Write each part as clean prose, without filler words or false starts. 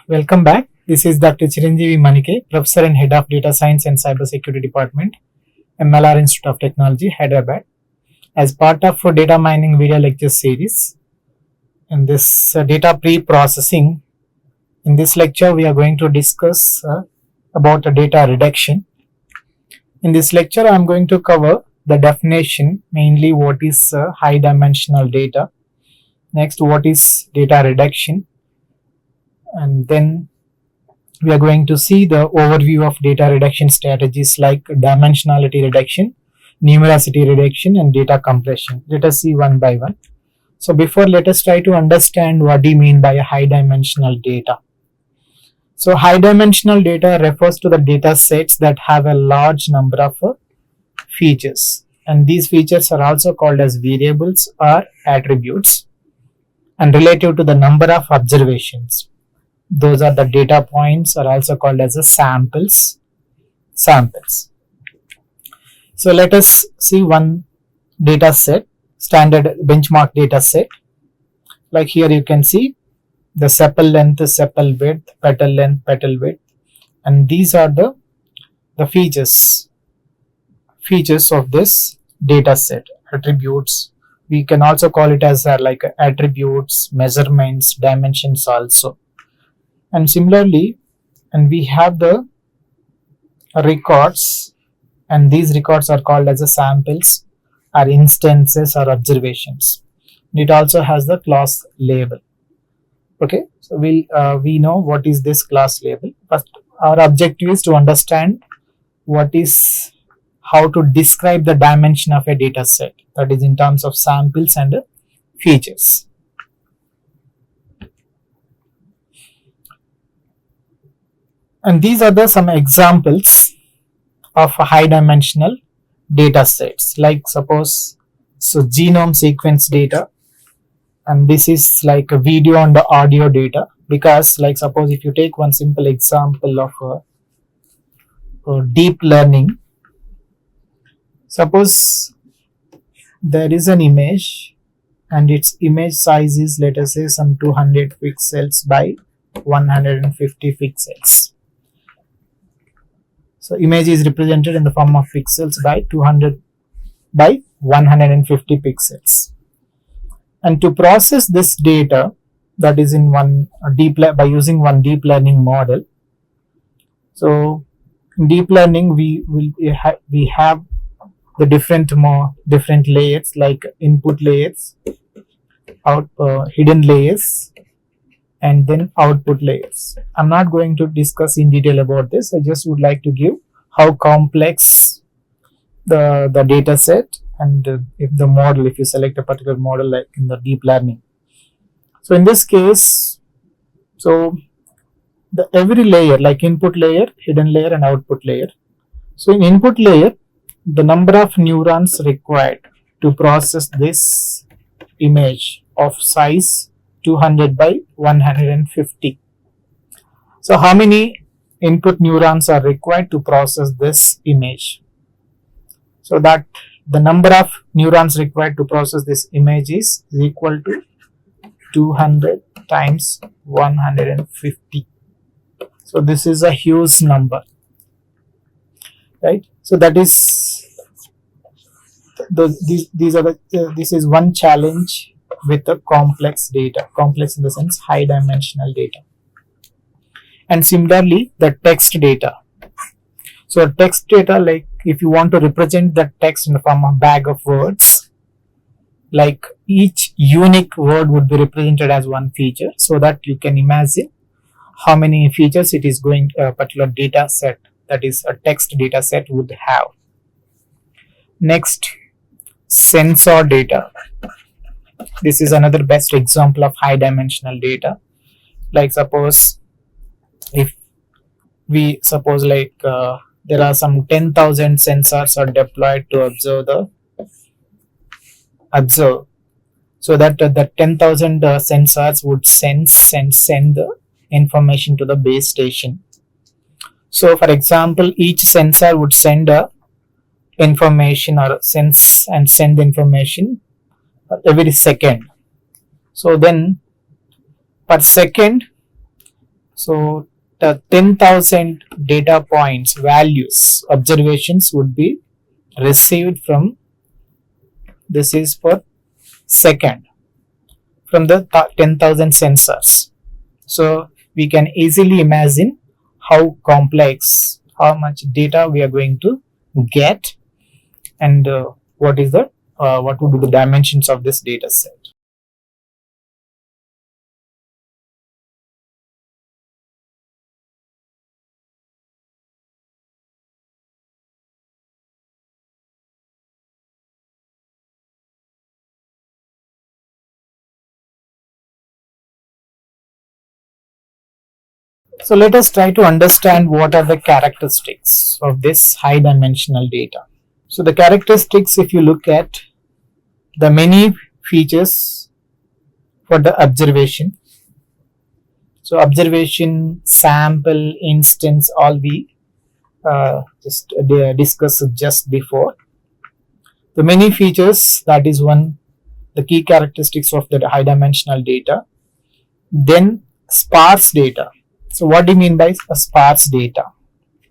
Welcome back. This is Dr. Chiranjeevi Manike, Professor and Head of Data Science and Cybersecurity Department, MLR Institute of Technology, Hyderabad. As part of our data mining video lecture series, in this data pre-processing, in this lecture we are going to discuss about data reduction. In this lecture I am going to cover the definition, mainly what is high dimensional data, next what is data reduction, and then we are going to see the overview of data reduction strategies like dimensionality reduction, numerosity reduction, and data compression. Let us see one by one. So before, let us try to understand what do you mean by a high dimensional data. So high dimensional data refers to the data sets that have a large number of features, and these features are also called as variables or attributes and relative to the number of observations. Those are the data points, are also called as a samples. So let us see one data set, standard benchmark data set. Like here you can see the sepal length, sepal width, petal length, petal width, and these are the features of this data set, attributes. We can also call it as like attributes, measurements, dimensions also. And similarly, and we have the records, and these records are called as a samples or instances or observations. It also has the class label. Okay, so we know what is this class label, but our objective is to understand how to describe the dimension of a data set, that is in terms of samples and features. And these are some examples of high dimensional data sets, like suppose genome sequence data, and this is like a video and the audio data, because like suppose if you take one simple example of deep learning, suppose there is an image and its image size is, let us say, some 200 pixels by 150 pixels. So image is represented in the form of pixels by 200 by 150 pixels. And to process this data, that is in by using one deep learning model. So in deep learning we have the different layers, like input layers, hidden layers, and then output layers. I'm not going to discuss in detail about this. I just would like to give how complex the data set, and if you select a particular model like in the deep learning. So in this case, so every layer, like input layer, hidden layer, and output layer. So in input layer, the number of neurons required to process this image of size 200 by 150. So how many input neurons are required to process this image? So that the number of neurons required to process this image is equal to 200 times 150. So this is a huge number, right? So that is this is one challenge with the complex data, complex in the sense high dimensional data. And similarly, the text data. So text data, like if you want to represent the text in the form of bag of words, like each unique word would be represented as one feature, so that you can imagine how many features it is going a particular data set, that is a text data set, would have. Next, sensor data. This is another best example of high dimensional data. Like suppose if we there are some 10,000 sensors are deployed to observe, so that the 10,000 sensors would sense and send the information to the base station. So for example, each sensor would send information or sense and send information every second. So then per second, So the 10,000 data points, values, observations would be received from, this is per second, from the 10,000 sensors. So we can easily imagine how complex, how much data we are going to get, and what would be the dimensions of this data set. So let us try to understand what are the characteristics of this high dimensional data. So the characteristics, if you look at the many features for the observation. So observation, sample, instance, all we just discussed just before. The many features, that is one, the key characteristics of the high dimensional data. Then sparse data. So what do you mean by a sparse data?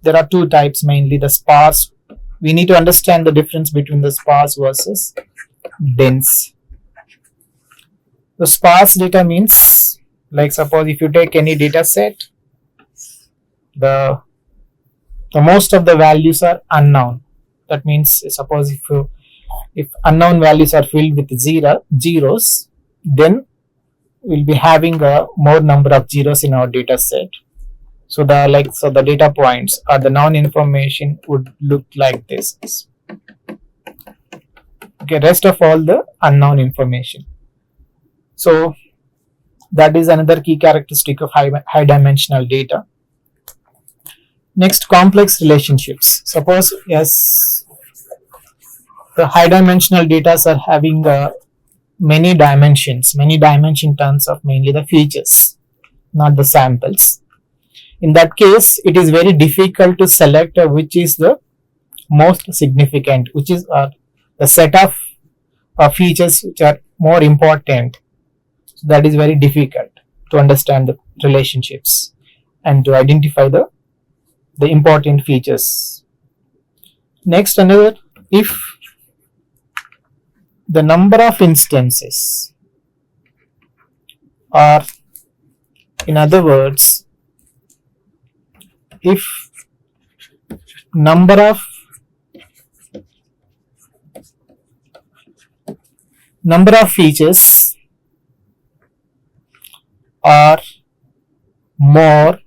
There are two types mainly. The sparse, we need to understand the difference between the sparse versus dense. The sparse data means, like suppose if you take any data set, the most of the values are unknown. That means suppose if unknown values are filled with zeros, then we'll be having a more number of zeros in our data set. So the data points or the known information would look like this. Okay, rest of all the unknown information. So that is another key characteristic of high dimensional data. Next, complex relationships. Suppose yes, the high dimensional data are having many dimensions in terms of mainly the features, not the samples. In that case, it is very difficult to select which is the most significant, which is the set of features which are more important. So that is very difficult to understand the relationships and to identify the important features. Next, another, if the number of instances, or in other words, if number of features are more,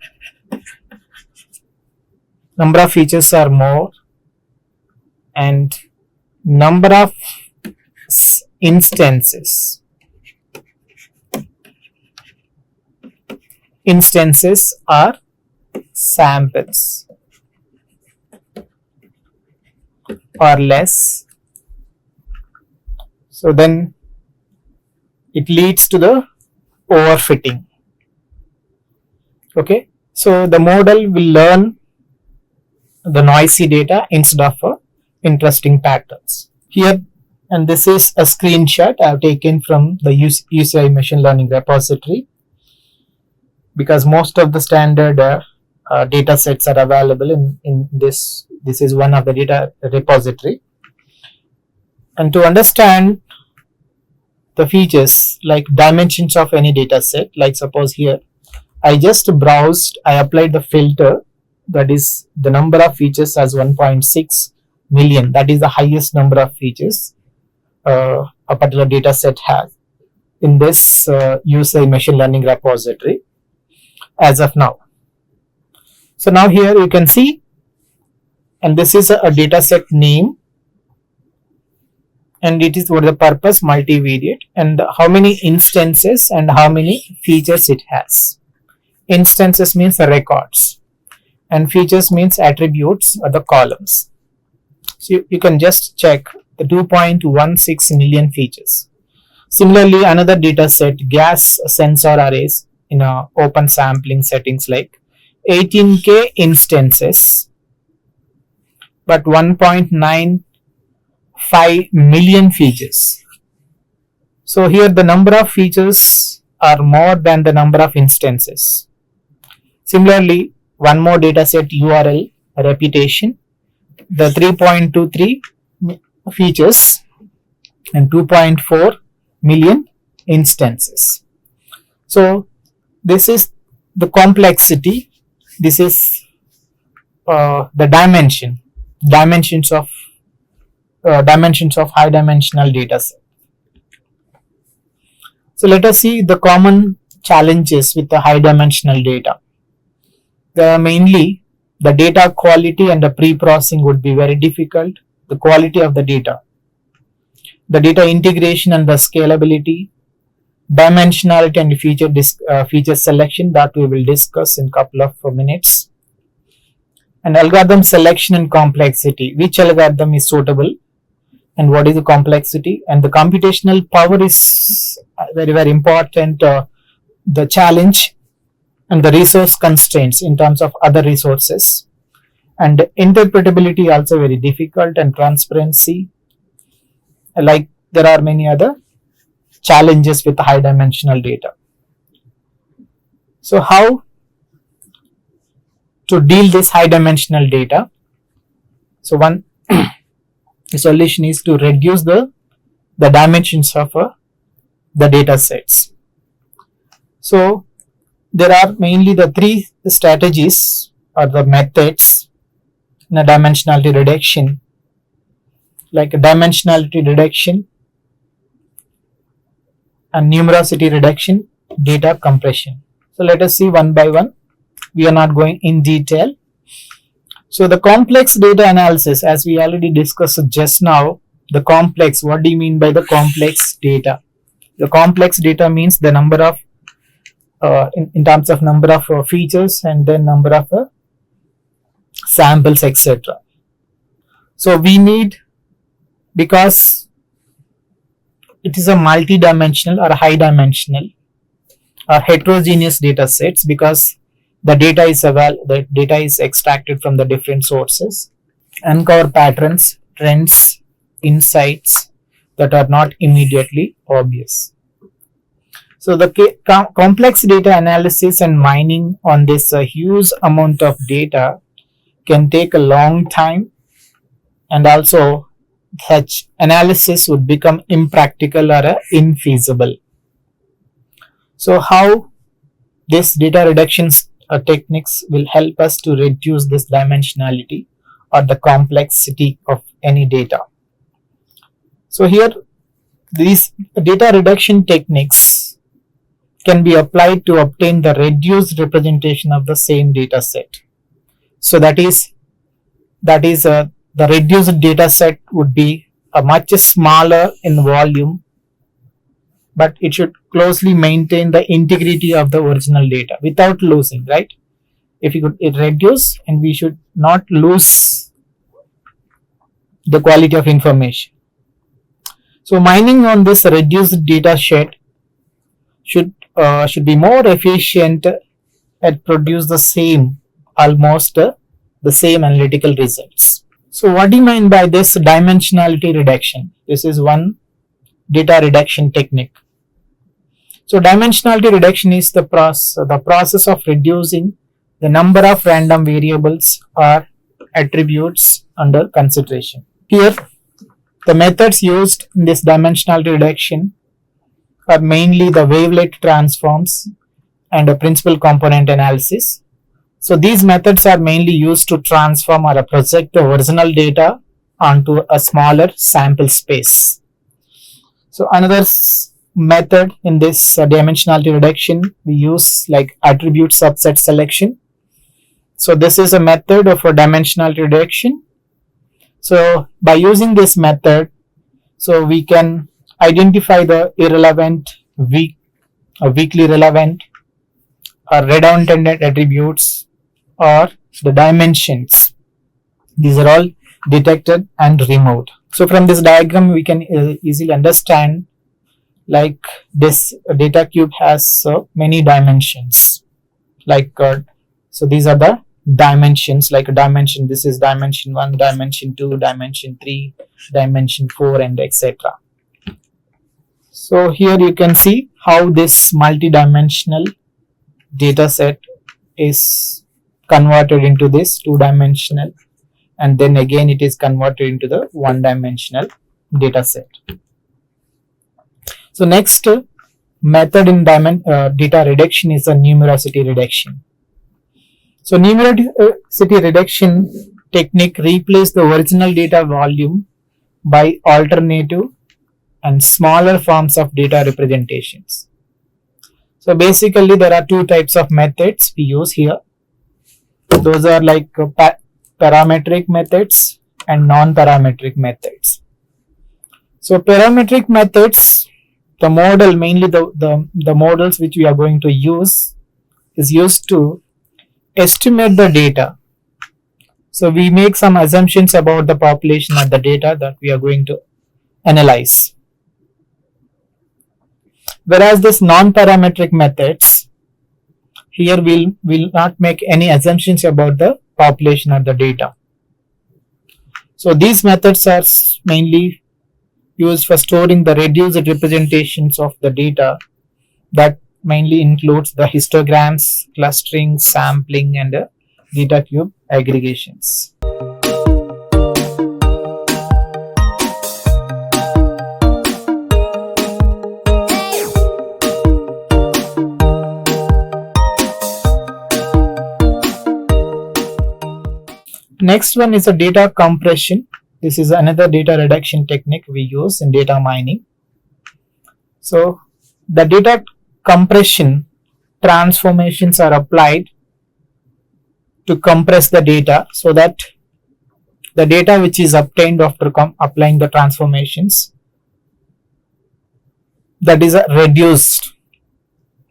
and number of instances are samples or less, so then it leads to the overfitting. Okay, so the model will learn the noisy data instead of interesting patterns. Here, and this is a screenshot I have taken from the UCI machine learning repository, because most of the standard data sets are available in this. This is one of the data repository. And to understand the features like dimensions of any data set, like suppose here I just browsed, I applied the filter, that is the number of features as 1.6 million. That is the highest number of features a particular data set has in this UCI machine learning repository as of now. So now here you can see, and this is a data set name, and it is for the purpose multivariate, and how many instances and how many features it has. Instances means the records, and features means attributes or the columns. So you can just check the 2.16 million features. Similarly, another data set, gas sensor arrays in open sampling settings, like 18K instances, but 1.95 million features. So here the number of features are more than the number of instances. Similarly, one more dataset URL reputation, the 3.23 features and 2.4 million instances. So this is the complexity. This is the dimensions of high dimensional data set. So let us see the common challenges with the high dimensional data. There are mainly the data quality and the pre-processing would be very difficult. The quality of the data integration and the scalability, dimensionality and feature selection that we will discuss in couple of minutes, and algorithm selection and complexity, which algorithm is suitable and what is the complexity, and the computational power is very important, the challenge and the resource constraints in terms of other resources, and interpretability also very difficult, and transparency, like there are many other challenges with high dimensional data. So how to deal this high dimensional data? So one solution is to reduce the dimensions of the data sets. So there are mainly the three strategies or the methods in a dimensionality reduction, like dimensionality reduction and numerosity reduction, data compression. So let us see one by one. We are not going in detail. So the complex data analysis, as we already discussed just now, the complex, what do you mean by the complex data? The complex data means the number of in terms of number of features and then number of samples, etc. So we need, because it is a multi-dimensional or high dimensional or heterogeneous data sets, because the data is extracted from the different sources, uncover patterns, trends, insights that are not immediately obvious. So the complex data analysis and mining on this huge amount of data can take a long time, and also such analysis would become impractical or infeasible. So how this data reduction techniques will help us to reduce this dimensionality or the complexity of any data? So here these data reduction techniques can be applied to obtain the reduced representation of the same data set. So that is the reduced data set would be a much smaller in volume, but it should closely maintain the integrity of the original data without losing, right? If you could reduce, and we should not lose the quality of information. So mining on this reduced data set should be more efficient and produce the same, almost the same analytical results. So what do you mean by this dimensionality reduction? This is one data reduction technique. So dimensionality reduction is the process of reducing the number of random variables or attributes under consideration. Here, the methods used in this dimensionality reduction are mainly the wavelet transforms and a principal component analysis. So these methods are mainly used to transform or project the original data onto a smaller sample space. So another method in this dimensionality reduction we use like attribute subset selection. So this is a method of a dimensionality reduction. So by using this method, so we can identify the irrelevant, weakly relevant or redundant attributes or the dimensions. These are all detected and removed. So from this diagram we can easily understand, like this data cube has many dimensions, like so these are the dimensions, like a dimension, this is dimension 1, dimension 2, dimension 3, dimension 4, and etc. So here you can see how this multi-dimensional data set is converted into this two-dimensional, and then again it is converted into the one-dimensional data set. So next method in data reduction is a numerosity reduction. So numerosity reduction technique replaces the original data volume by alternative and smaller forms of data representations. So basically there are two types of methods we use here. Those are like parametric methods and non-parametric methods. So parametric methods, the model, mainly the models which we are going to use is used to estimate the data. So we make some assumptions about the population of the data that we are going to analyze. Whereas this non-parametric methods, here we'll not make any assumptions about the population of the data. So these methods are mainly used for storing the reduced representations of the data that mainly includes the histograms, clustering, sampling, and data cube aggregations. Next one is a data compression. This is another data reduction technique we use in data mining. So the data compression transformations are applied to compress the data so that the data which is obtained after applying the transformations, that is a reduced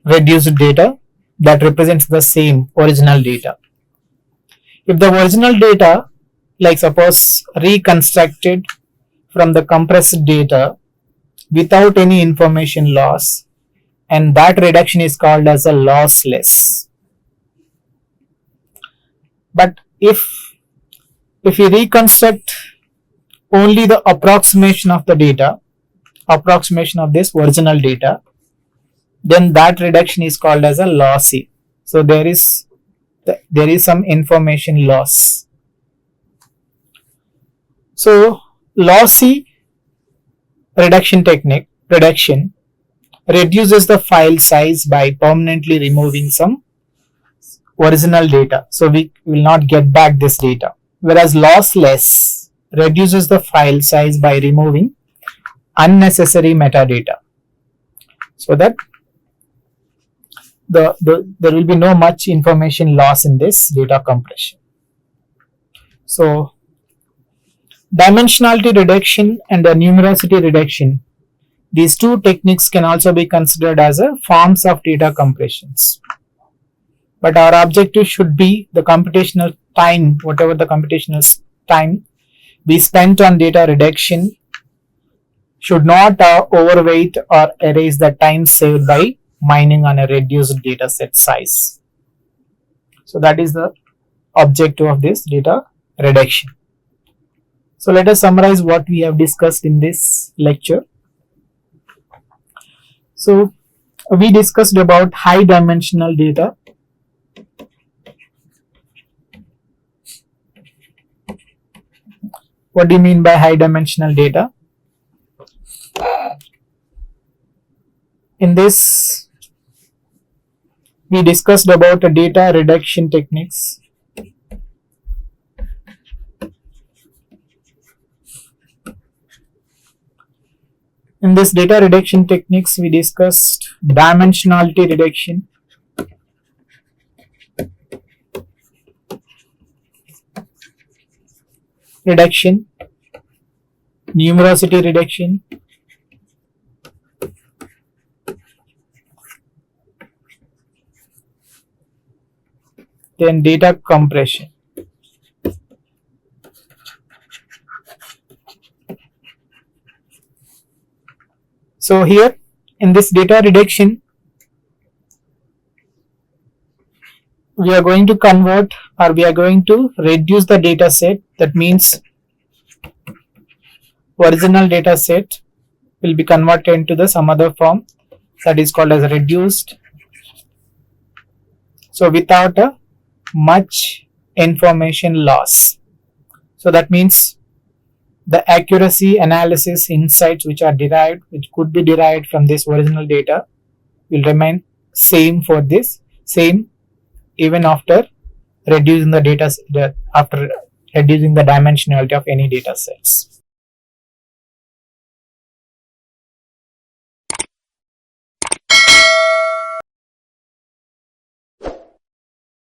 data that represents the same original data. If the original data, like suppose reconstructed from the compressed data without any information loss, and that reduction is called as a lossless. But if we reconstruct only the approximation of the data, approximation of this original data, then that reduction is called as a lossy. So there is some information loss. So lossy reduction technique reduces the file size by permanently removing some original data, so we will not get back this data. Whereas lossless reduces the file size by removing unnecessary metadata, so that there will be no much information loss in this data compression. So dimensionality reduction and the numerosity reduction, these two techniques can also be considered as forms of data compressions. But our objective should be the computational time, whatever the computational time we spent on data reduction should not overweight or erase the time saved by mining on a reduced data set size. So that is the objective of this data reduction. So let us summarize what we have discussed in this lecture. So we discussed about high dimensional data. What do you mean by high dimensional data? In this, we discussed about data reduction techniques. In this data reduction techniques, we discussed dimensionality reduction, numerosity reduction, then data compression. So here in this data reduction, we are going to convert, or we are going to reduce the data set. That means original data set will be converted into some other form that is called as reduced. So without a much information loss. So that means the accuracy, analysis, insights which could be derived from this original data will remain same for this, same even after reducing the dimensionality of any data sets.